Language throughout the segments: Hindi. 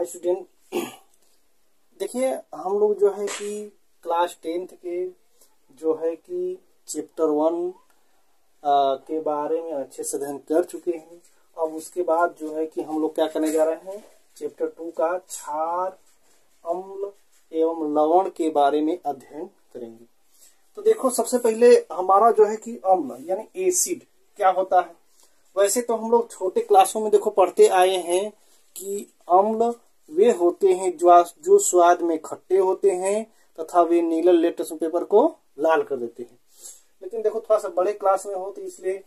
स्टूडेंट, देखिए हम लोग जो है कि क्लास 10th के जो है कि चैप्टर 1 के बारे में अच्छे से अध्ययन कर चुके हैं। अब उसके बाद जो है कि हम लोग क्या करने जा रहे हैं, चैप्टर 2 का क्षार, अम्ल एवं लवण के बारे में अध्ययन करेंगे। तो देखो, सबसे पहले हमारा जो है कि अम्ल यानी एसिड क्या होता है। वैसे तो हम लोग छोटे क्लासों में देखो पढ़ते आए हैं कि अम्ल वे होते हैं जो स्वाद में खट्टे होते हैं तथा वे नीले लेटेक्स पेपर को लाल कर देते हैं। लेकिन देखो थोड़ा सा बड़े क्लास में हो तो इसलिए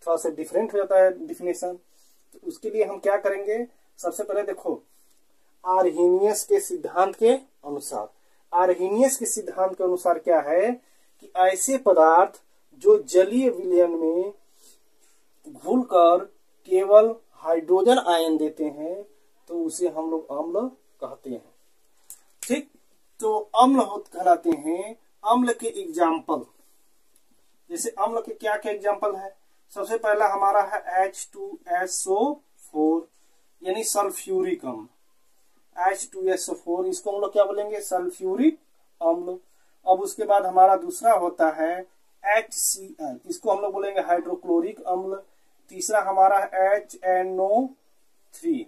थोड़ा सा डिफरेंट हो जाता है डिफिनेशन। तो उसके लिए हम क्या करेंगे, सबसे पहले देखो आर्हेनियस के सिद्धांत के अनुसार, आर्हेनियस के सिद्धांत के अनुसार क्या है कि ऐसे पदार्थ जो जलीय विलयन में घुलकर केवल हाइड्रोजन आयन देते हैं तो उसे हम लोग अम्ल कहते हैं। ठीक, तो अम्ल कहलाते हैं। अम्ल के एग्जाम्पल, जैसे अम्ल के क्या क्या एग्जाम्पल है। सबसे पहला हमारा है H2SO4 यानी सल्फ्यूरिक अम्ल। H2SO4 इसको हम लोग क्या बोलेंगे, सल्फ्यूरिक अम्ल। अब उसके बाद हमारा दूसरा होता है HCl, इसको हम लोग बोलेंगे हाइड्रोक्लोरिक अम्ल। तीसरा हमारा HNO3,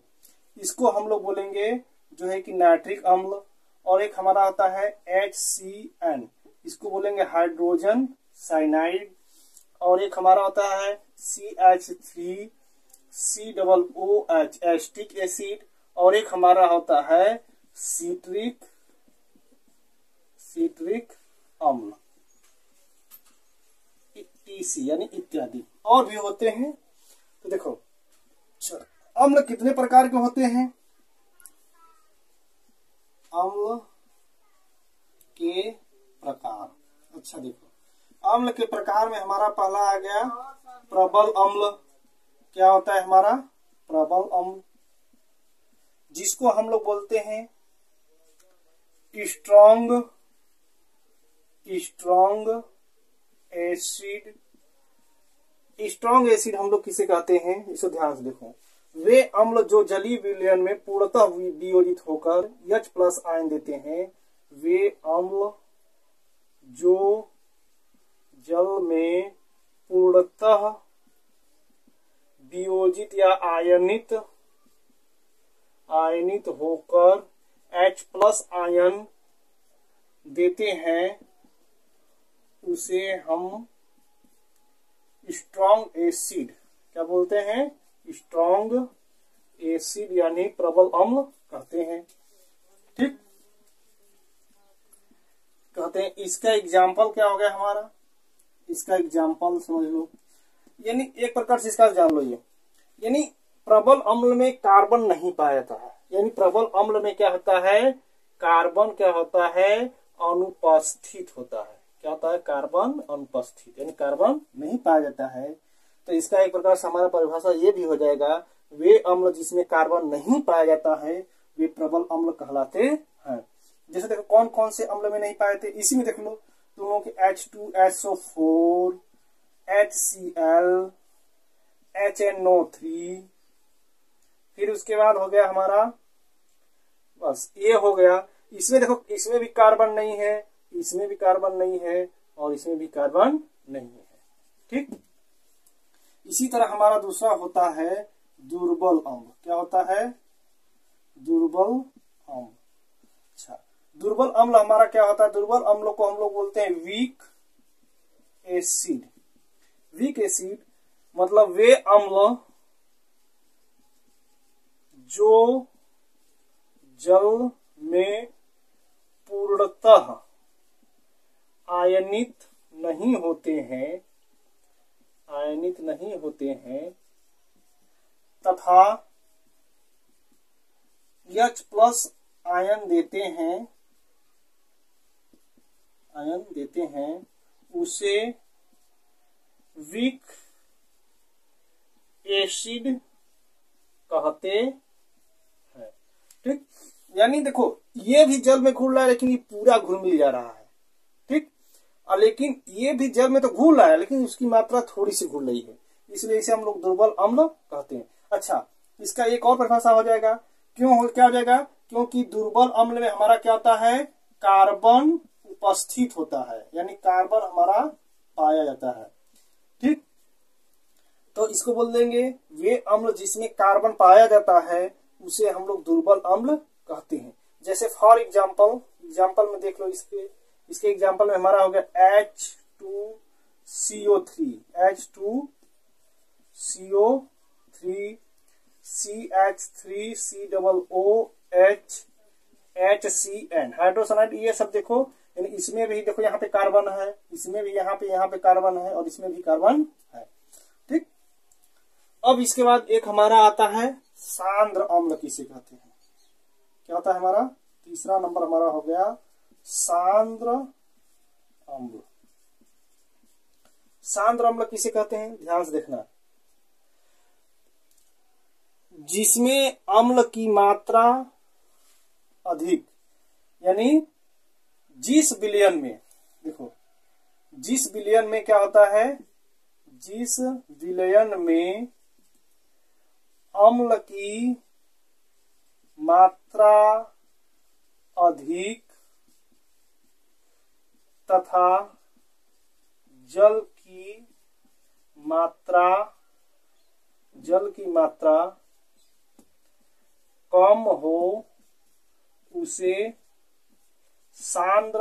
इसको हम लोग बोलेंगे जो है कि नाइट्रिक अम्ल। और एक हमारा होता है HCN, इसको बोलेंगे हाइड्रोजन साइनाइड। और एक हमारा होता है CH3COOH एस्टिक एसिड। और एक हमारा होता है सिट्रिक अम्ल, TC यानी इत्यादि, और भी होते हैं। तो देखो अम्ल कितने प्रकार के होते हैं। अम्ल के प्रकार, अच्छा देखो अम्ल के प्रकार में हमारा पहला आ गया प्रबल अम्ल। क्या होता है हमारा प्रबल अम्ल, जिसको हम लोग बोलते हैं स्ट्रॉन्ग एसिड। स्ट्रॉन्ग एसिड हम लोग किसे कहते हैं, इसे ध्यान से देखो। वे अम्ल जो जलीय विलयन में पूर्णतः वियोजित होकर H+ आयन देते हैं। वे अम्ल जो जल में पूर्णतः वियोजित या आयनित होकर H+ आयन देते हैं, उसे हम स्ट्रॉन्ग एसिड क्या बोलते हैं, स्ट्रॉन्ग एसिड यानी प्रबल अम्ल कहते हैं। ठीक, कहते हैं। इसका एग्जाम्पल क्या हो गया हमारा, इसका एग्जाम्पल समझ लो, यानी एक प्रकार से इसका जान लो। ये यानी प्रबल अम्ल में कार्बन नहीं पाया जाता है, यानी प्रबल अम्ल में क्या होता है, कार्बन क्या होता है, अनुपस्थित होता है। क्या होता है, कार्बन अनुपस्थित, यानी कार्बन नहीं पाया जाता है। तो इसका एक प्रकार से हमारा परिभाषा ये भी हो जाएगा, वे अम्ल जिसमें कार्बन नहीं पाया जाता है वे प्रबल अम्ल कहलाते हैं। जैसे देखो कौन कौन से अम्ल में नहीं पाए थे, इसी में देख लो तुम लोग H2SO4, HCl, HNO3, फिर उसके बाद हो गया हमारा, बस ये हो गया। इसमें देखो इसमें भी कार्बन नहीं है, इसमें भी कार्बन नहीं है, और इसमें भी कार्बन नहीं है। ठीक, इसी तरह हमारा दूसरा होता है दुर्बल अम्ल। क्या होता है, दुर्बल अम्ल। अच्छा, दुर्बल अम्ल हमारा क्या होता है, दुर्बल अम्ल को हम लोग बोलते हैं वीक एसिड। वीक एसिड मतलब वे अम्ल जो जल में पूर्णतः आयनित नहीं होते हैं तथा H+ आयन देते हैं, उसे वीक एसिड कहते हैं। ठीक, यानी देखो ये भी जल में घुल रहा है लेकिन ये पूरा घुल मिल जा रहा है। ठीक, लेकिन ये भी जल में तो घुल रहा है लेकिन उसकी मात्रा थोड़ी सी घुल रही है, इसलिए इसे हम लोग दुर्बल अम्ल कहते हैं। अच्छा, इसका एक और परिभाषा हो जाएगा, क्या हो जाएगा, क्योंकि दुर्बल अम्ल में हमारा क्या होता है, कार्बन उपस्थित होता है, यानी कार्बन हमारा पाया जाता है। ठीक, तो इसको बोल देंगे वे अम्ल जिसमें कार्बन पाया जाता है उसे हम लोग दुर्बल अम्ल कहते हैं। जैसे फॉर एग्जाम्पल में देख लो, इसके एग्जाम्पल में हमारा हो गया H2CO3, H2CO3, CH3COOH, HCN, hydroxide, ये सब देखो, यानी इसमें भी देखो यहाँ पे कार्बन है, इसमें भी यहाँ पे कार्बन है, और इसमें भी कार्बन है। ठीक, अब इसके बाद एक हमारा आता है सांद्र अम्ल किसे कहते हैं। क्या होता है हमारा तीसरा नंबर हमारा हो गया सांद्र अम्ल। सांद्र अम्ल किसे कहते हैं, ध्यान से देखना, जिसमें अम्ल की मात्रा अधिक, यानी जिस विलयन में, देखो जिस विलयन में क्या होता है, जिस विलयन में अम्ल की मात्रा अधिक तथा जल की मात्रा कम हो उसे सांद्र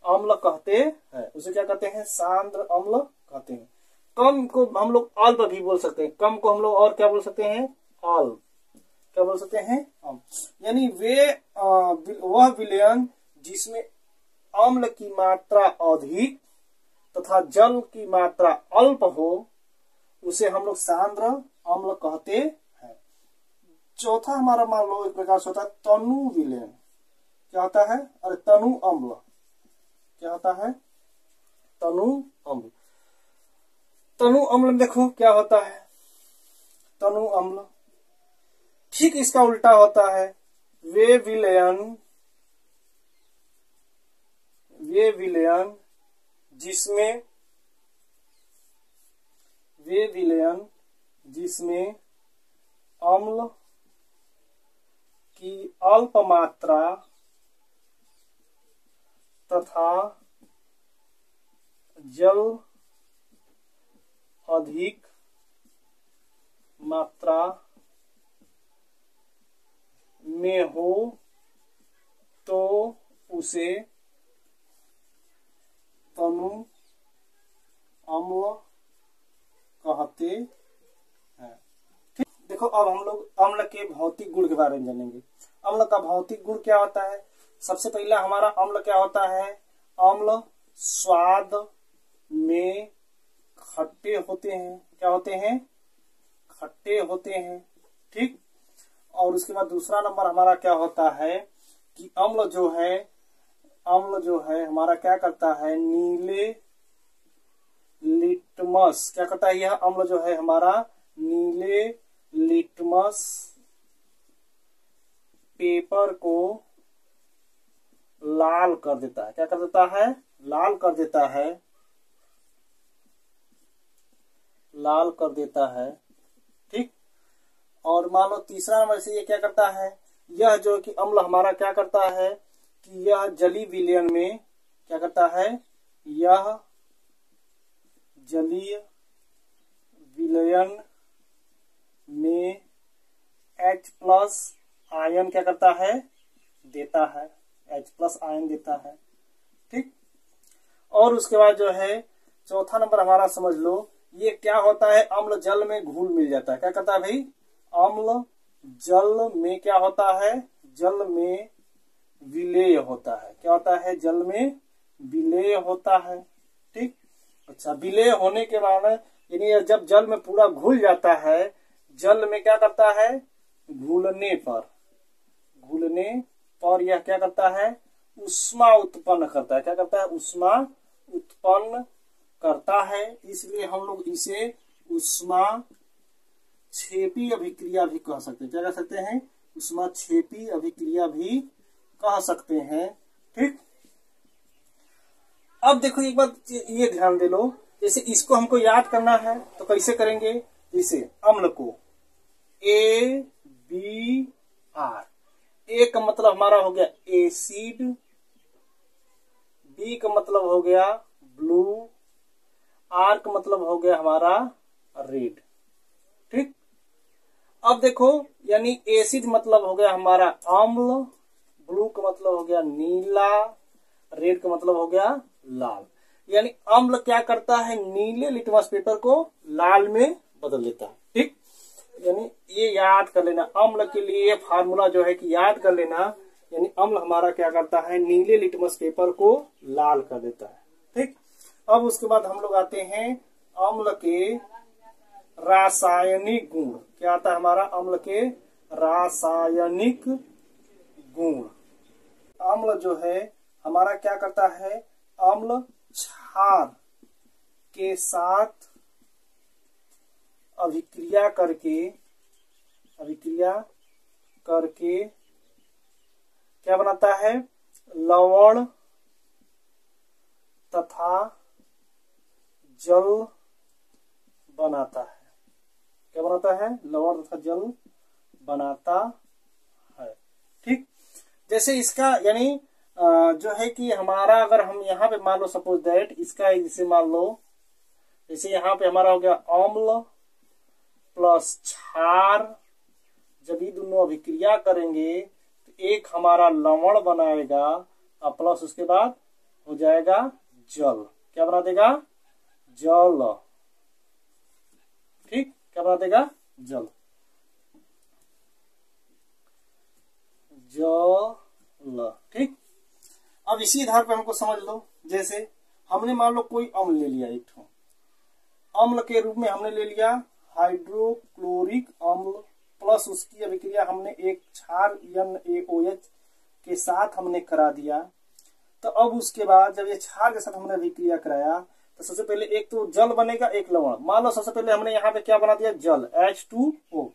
अम्ल कहते हैं। उसे क्या कहते हैं, सांद्र अम्ल कहते हैं। कम को हम लोग अल्प भी बोल सकते हैं, कम को हम लोग और क्या बोल सकते हैं, अल्प, क्या बोल सकते हैं, यानी वह विलयन जिसमें अम्ल की मात्रा अधिक तथा जल की मात्रा अल्प हो उसे हम लोग सांद्र अम्ल कहते हैं। चौथा हमारा मान लो एक प्रकार से होता है तनु विलयन। क्या होता है, अरे तनु अम्ल, क्या होता है, तनु अम्ल। तनु अम्ल में देखो क्या होता है, तनु अम्ल ठीक इसका उल्टा होता है, वे विलयन जिसमें अम्ल की अल्प मात्रा तथा जल अधिक मात्रा में हो तो उसे तनु अम्ल कहते हैं। ठीक, देखो अब हम लोग अम्ल के भौतिक गुण के बारे में जानेंगे। अम्ल का भौतिक गुण क्या होता है, सबसे पहला हमारा अम्ल क्या होता है, अम्ल स्वाद में खट्टे होते हैं। क्या होते हैं, खट्टे होते हैं। ठीक, और उसके बाद दूसरा नंबर हमारा क्या होता है कि अम्ल जो है हमारा क्या करता है, नीले लिटमस, क्या करता है, यह अम्ल जो है हमारा नीले लिटमस पेपर को लाल कर देता है। क्या कर देता है, लाल कर देता है, लाल कर देता है। ठीक, और मान लो तीसरा नंबर से ये क्या करता है, यह जो कि अम्ल हमारा क्या करता है कि यह जलीय विलयन में क्या करता है, यह जलीय विलयन में H+ आयन क्या करता है, देता है, H+ आयन देता है। ठीक, और उसके बाद जो है चौथा नंबर हमारा समझ लो, ये क्या होता है, अम्ल जल में घुल मिल जाता है। क्या करता है भाई, अम्ल जल में क्या होता है, जल में विलेय होता है। क्या होता है, जल में विलेय होता है। ठीक, अच्छा, विलेय होने के बाद यानी जब जल में पूरा घुल जाता है, जल में क्या करता है, घुलने पर यह क्या करता है, ऊष्मा उत्पन्न करता है। क्या करता है, ऊष्मा उत्पन्न करता है। इसलिए हम लोग इसे ऊष्मा क्षेपी अभिक्रिया भी कह सकते हैं। क्या कह सकते हैं, ऊष्मा क्षेपी अभिक्रिया भी कह सकते हैं। ठीक, अब देखो एक बात ये ध्यान दे लो, जैसे इसको हमको याद करना है तो कैसे करेंगे, जैसे अम्ल को ABR। ए का मतलब हमारा हो गया एसिड, बी का मतलब हो गया ब्लू, आर का मतलब हो गया हमारा रेड। ठीक, अब देखो यानी एसिड मतलब हो गया हमारा अम्ल, ब्लू का मतलब हो गया नीला, रेड का मतलब हो गया लाल। यानी अम्ल क्या करता है, नीले लिटमस पेपर को लाल में बदल देता है। ठीक, यानी ये याद कर लेना, अम्ल के लिए फार्मूला जो है कि याद कर लेना। यानी अम्ल हमारा क्या करता है, नीले लिटमस पेपर को लाल कर देता है। ठीक, अब उसके बाद हम लोग आते हैं अम्ल के रासायनिक गुण। क्या आता है हमारा, अम्ल के रासायनिक गुण। अम्ल जो है हमारा क्या करता है, अम्ल क्षार के साथ अभिक्रिया करके क्या बनाता है, लवण तथा जल बनाता है। क्या बनाता है, लवण तथा जल बनाता है। ठीक, जैसे इसका यानी जो है कि हमारा अगर हम यहाँ पे मान लो सपोज दैट इसका जैसे मान लो, जैसे यहाँ पे हमारा हो गया अम्ल प्लस क्षार, जब ये दोनों अभिक्रिया करेंगे तो एक हमारा लवण बनाएगा और प्लस उसके बाद हो जाएगा जल। क्या बना देगा, जल। ठीक, क्या बना देगा, जल, जल। ठीक, अब इसी आधार पे हमको समझ लो, जैसे हमने मान लो कोई अम्ल ले लिया, एक ठो अम्ल के रूप में हमने ले लिया हाइड्रोक्लोरिक अम्ल, प्लस उसकी अभिक्रिया हमने एक क्षार NaOH के साथ हमने करा दिया। तो अब उसके बाद जब ये क्षार के साथ हमने अभिक्रिया कराया तो सबसे पहले एक तो जल बनेगा, एक लवण। मान लो सबसे पहले हमने यहाँ पे क्या बना दिया, जल H2O।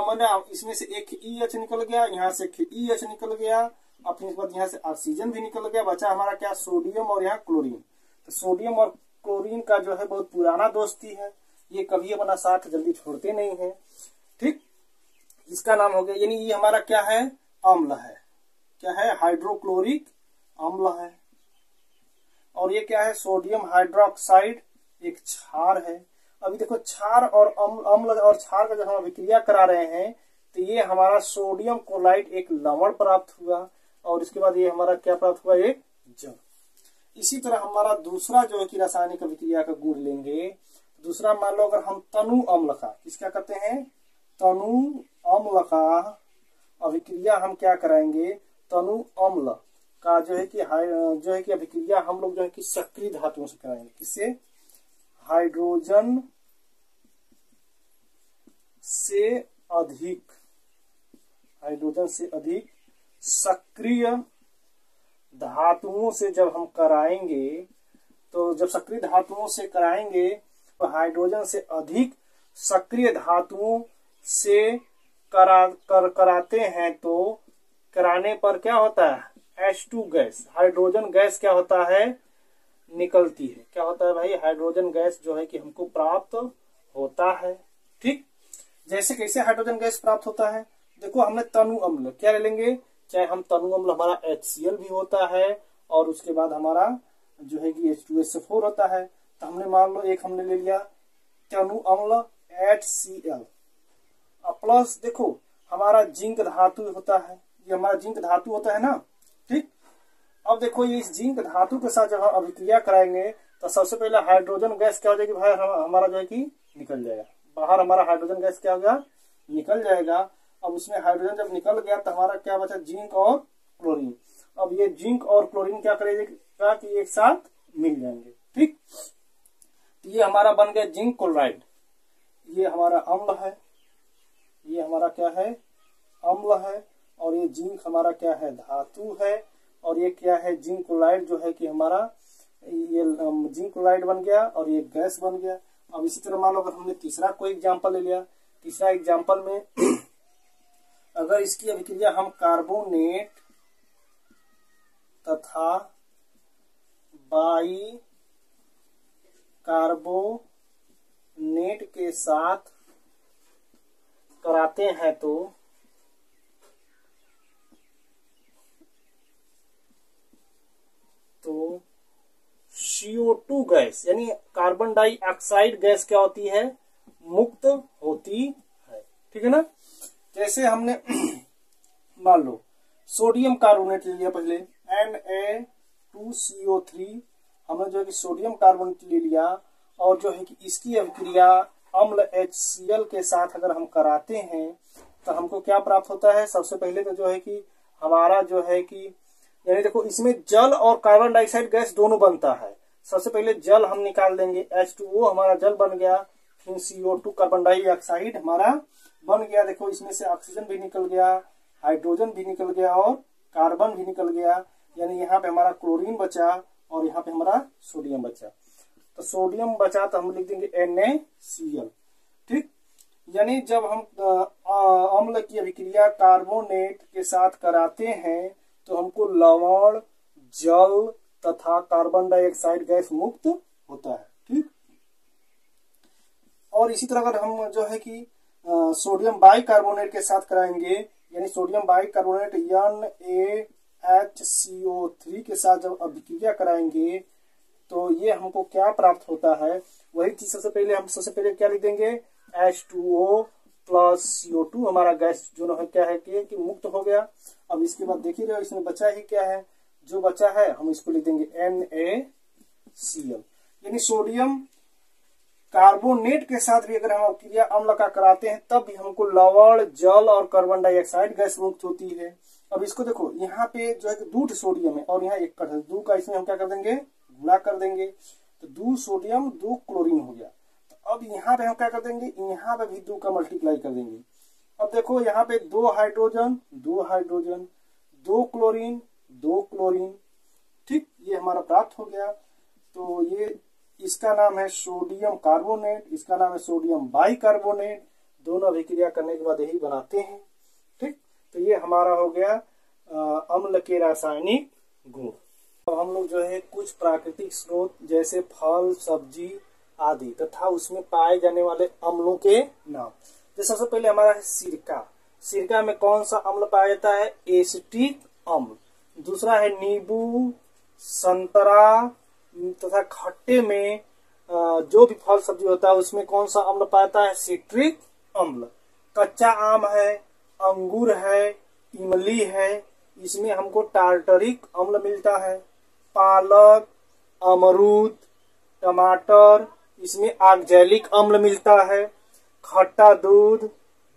मैंने इसमें से एक EH निकल गया, यहाँ से EH निकल गया, और फिर इसके बाद यहाँ से ऑक्सीजन भी निकल गया, बचा हमारा क्या, सोडियम और यहाँ क्लोरीन। तो सोडियम और क्लोरीन का जो है बहुत पुराना दोस्ती है, ये कभी अपना साथ जल्दी छोड़ते नहीं है। ठीक, इसका नाम हो गया, यानी ये हमारा क्या है, अम्ल है। क्या है, हाइड्रोक्लोरिक अम्ल है। और ये क्या है, सोडियम हाइड्रोक्साइड, एक क्षार है। अभी देखो क्षार और अम्ल और क्षार का जब हम अभिक्रिया करा रहे हैं तो ये हमारा सोडियम क्लोराइड एक लवण प्राप्त हुआ, और इसके बाद ये हमारा क्या प्राप्त हुआ, एक जल। इसी तरह हमारा दूसरा जो है कि रासायनिक अभिक्रिया का गुण लेंगे। दूसरा मान लो अगर हम तनु अम्ल का, किसका करते हैं, तनु अम्ल का अभिक्रिया हम क्या कराएंगे, तनु अम्ल का जो है कि अभिक्रिया हम लोग जो है कि सक्रिय धातुओं से कराएंगे। किससे, हाइड्रोजन से अधिक सक्रिय धातुओं से जब हम कराएंगे, तो जब सक्रिय धातुओं से कराएंगे तो हाइड्रोजन से अधिक सक्रिय धातुओं से कराते हैं, तो कराने पर क्या होता है, H2 गैस, हाइड्रोजन गैस क्या होता है, निकलती है। क्या होता है भाई, हाइड्रोजन गैस जो है कि हमको प्राप्त होता है। ठीक, जैसे कैसे हाइड्रोजन गैस प्राप्त होता है, देखो हमने तनु अम्ल क्या ले लेंगे, चाहे हम तनु अम्ल हमारा HCl भी होता है, और उसके बाद हमारा जो है कि H2SO4 होता है। तो हमने मान लो एक हमने ले लिया तनु अम्ल HCl, प्लस देखो हमारा जिंक धातु होता है, ये हमारा जिंक धातु होता है ना। ठीक, अब देखो ये इस जिंक धातु के साथ जब हम अभिक्रिया कराएंगे तो सबसे पहले हाइड्रोजन गैस क्या हो जाएगी भाई, हमारा जो है कि निकल जाएगा बाहर, हमारा हाइड्रोजन गैस क्या हो गया, निकल जाएगा। अब उसमें हाइड्रोजन जब निकल गया तो हमारा क्या बचा, जिंक और क्लोरीन। अब ये जिंक और क्लोरीन क्या करेगा कि एक साथ मिल जाएंगे। ठीक, तो ये हमारा बन गया जिंक क्लोराइड, ये हमारा अम्ल है, ये हमारा क्या है, अम्ल है। और ये जिंक हमारा क्या है, धातु है। और ये क्या है, जिंक क्लोराइड जो है कि हमारा ये जिंक क्लोराइड बन गया और ये गैस बन गया। अब इसी तरह मान लो अगर हमने तीसरा कोई एग्जांपल ले लिया, तीसरा एग्जांपल में अगर इसकी अभिक्रिया हम कार्बोनेट तथा बाई कार्बोनेट के साथ कराते हैं तो CO2 गैस यानी कार्बन डाइऑक्साइड गैस क्या होती है, मुक्त होती है। ठीक है ना। जैसे हमने मान लो सोडियम कार्बोनेट ले लिया, पहले Na2CO3 हमने जो है कि सोडियम कार्बोनेट ले लिया, और जो है कि इसकी अभिक्रिया अम्ल HCl के साथ अगर हम कराते हैं तो हमको क्या प्राप्त होता है। सबसे पहले तो जो है कि हमारा जो है कि यानी देखो इसमें जल और कार्बन डाइऑक्साइड गैस दोनों बनता है। सबसे पहले जल हम निकाल देंगे, H2O हमारा जल बन गया, फिर CO2 कार्बन डाइऑक्साइड हमारा बन गया। देखो इसमें से ऑक्सीजन भी निकल गया, हाइड्रोजन भी निकल गया और कार्बन भी निकल गया, यानी यहाँ पे हमारा क्लोरीन बचा और यहाँ पे हमारा सोडियम बचा। तो सोडियम बचा तो हम लिख देंगे NaCl। ठीक, यानी जब हम अम्ल की अभिक्रिया कार्बोनेट के साथ कराते हैं तो हमको लवण, जल तथा कार्बन डाइऑक्साइड गैस मुक्त होता है। ठीक, और इसी तरह अगर हम जो है कि सोडियम बाइकार्बोनेट के साथ कराएंगे, यानी सोडियम बाइकार्बोनेट NaHCO3 के साथ जब अभिक्रिया कराएंगे तो ये हमको क्या प्राप्त होता है, वही चीज सबसे पहले क्या लिख देंगे, H2O प्लस CO2 हमारा गैस जो है क्या है कि मुक्त हो गया। अब इसके बाद देखिए रहे इसमें बचा ही क्या है, जो बचा है हम इसको लिख देंगे NaCl। यानी सोडियम कार्बोनेट के साथ भी अगर हम अभिक्रिया अम्ल का कराते हैं तब भी हमको लवण, जल और कार्बन डाइऑक्साइड गैस मुक्त होती है। अब इसको देखो यहाँ पे जो है कि 2 सोडियम है और यहाँ 1 है, 2 का इसमें हम क्या कर देंगे, गुणा कर देंगे, तो 2 सोडियम 2 क्लोरीन हो गया। तो अब यहाँ पे हम क्या कर देंगे, यहाँ पे भी 2 का मल्टीप्लाई कर देंगे। अब देखो यहाँ पे 2 हाइड्रोजन 2 हाइड्रोजन, 2 क्लोरीन 2 क्लोरीन। ठीक, ये हमारा प्राप्त हो गया। तो ये इसका नाम है सोडियम कार्बोनेट, इसका नाम है सोडियम बाइकार्बोनेट। दोनों अभिक्रिया करने के बाद यही बनाते हैं। ठीक, तो ये हमारा हो गया अम्ल के रासायनिक गुण। अब हम लोग जो है कुछ प्राकृतिक स्रोत जैसे फल, सब्जी आदि तथा उसमें पाए जाने वाले अम्लों के नाम। तो सबसे पहले हमारा है सिरका। सिरका में कौन सा अम्ल पाया जाता है, एसिटिक अम्ल। दूसरा है नींबू, संतरा तथा खट्टे में जो भी फल सब्जी होता है उसमें कौन सा अम्ल पाता है, सिट्रिक अम्ल। कच्चा आम है, अंगूर है, इमली है, इसमें हमको टार्टरिक अम्ल मिलता है। पालक, अमरूद, टमाटर, इसमें ऑक्जेलिक अम्ल मिलता है। खट्टा दूध,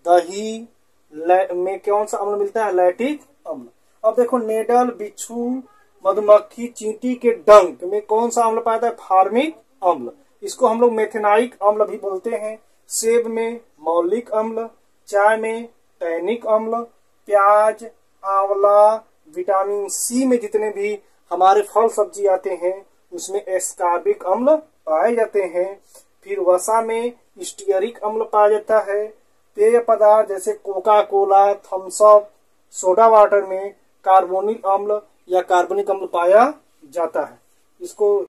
दही में कौन सा अम्ल मिलता है, लैक्टिक अम्ल। अब देखो नेडल, बिच्छू, मधुमक्खी, चींटी के डंक में कौन सा अम्ल पाता है, फार्मिक अम्ल। इसको हम लोग मेथेनाइक अम्ल भी बोलते हैं। सेब में मौलिक अम्ल, चाय में टैनिक अम्ल, प्याज, आंवला, विटामिन सी में जितने भी हमारे फल सब्जी आते हैं उसमें एस्कार्बिक अम्ल पाए जाते हैं। फिर वसा में स्टीयरिक अम्ल पाया जाता है। पेय पदार्थ जैसे Coca Cola, Thums Up, soda water में कार्बोनिक अम्ल या कार्बनिक अम्ल पाया जाता है। इसको